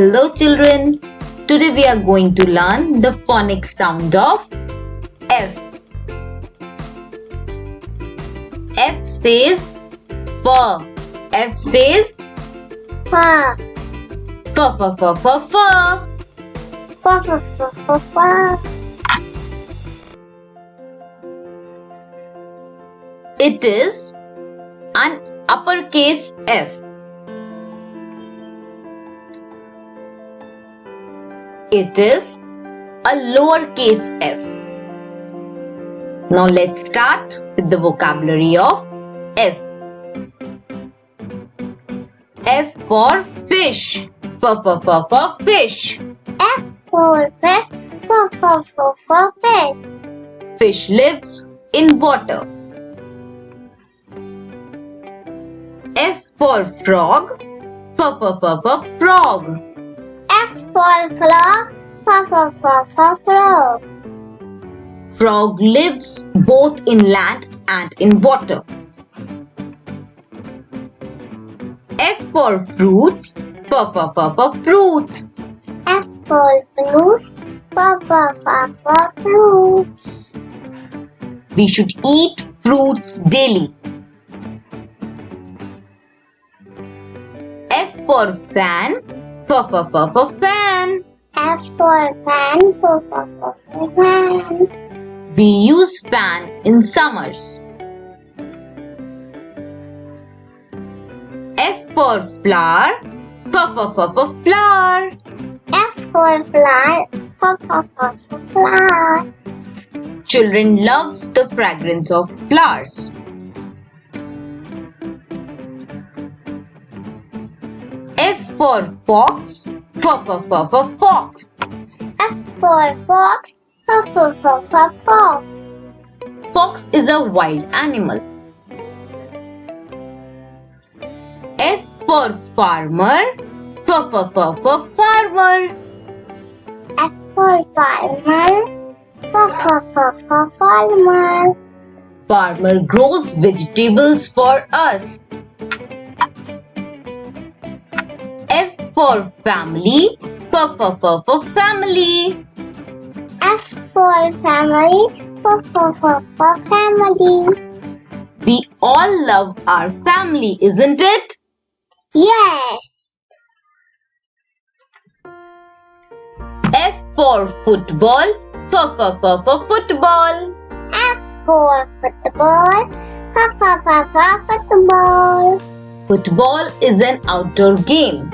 Hello children, today we are going to learn the phonics sound of F. F says fur. F says Fur. fur, fur, fur, fur, fur. Fur, fur, fur, fur, fur. It is an uppercase F. It is a lowercase f. Now let's start with the vocabulary of F. F for fish. For fish. F for fish. For fish. Fish lives in water. F for frog. For frog. F for frog. For frog. Frog lives both in land and in water. F for fruits. For fruits. F for fruit. For fruits. We should eat fruits daily. F for fan. For fan. F for fan. For fan. We use fan in summers. F for flower. For flower. F for flower. For flower. Children loves the fragrance of flowers. F for fox. For fox. F for fox. For fox. Fox is a wild animal. F for farmer. For farmer. F for farmer. For farmer. Farmer grows vegetables for us. F for family. For family. F for family. For family. We all love our family, isn't it? Yes. F for football. For football. F for football. For football. Football is an outdoor game.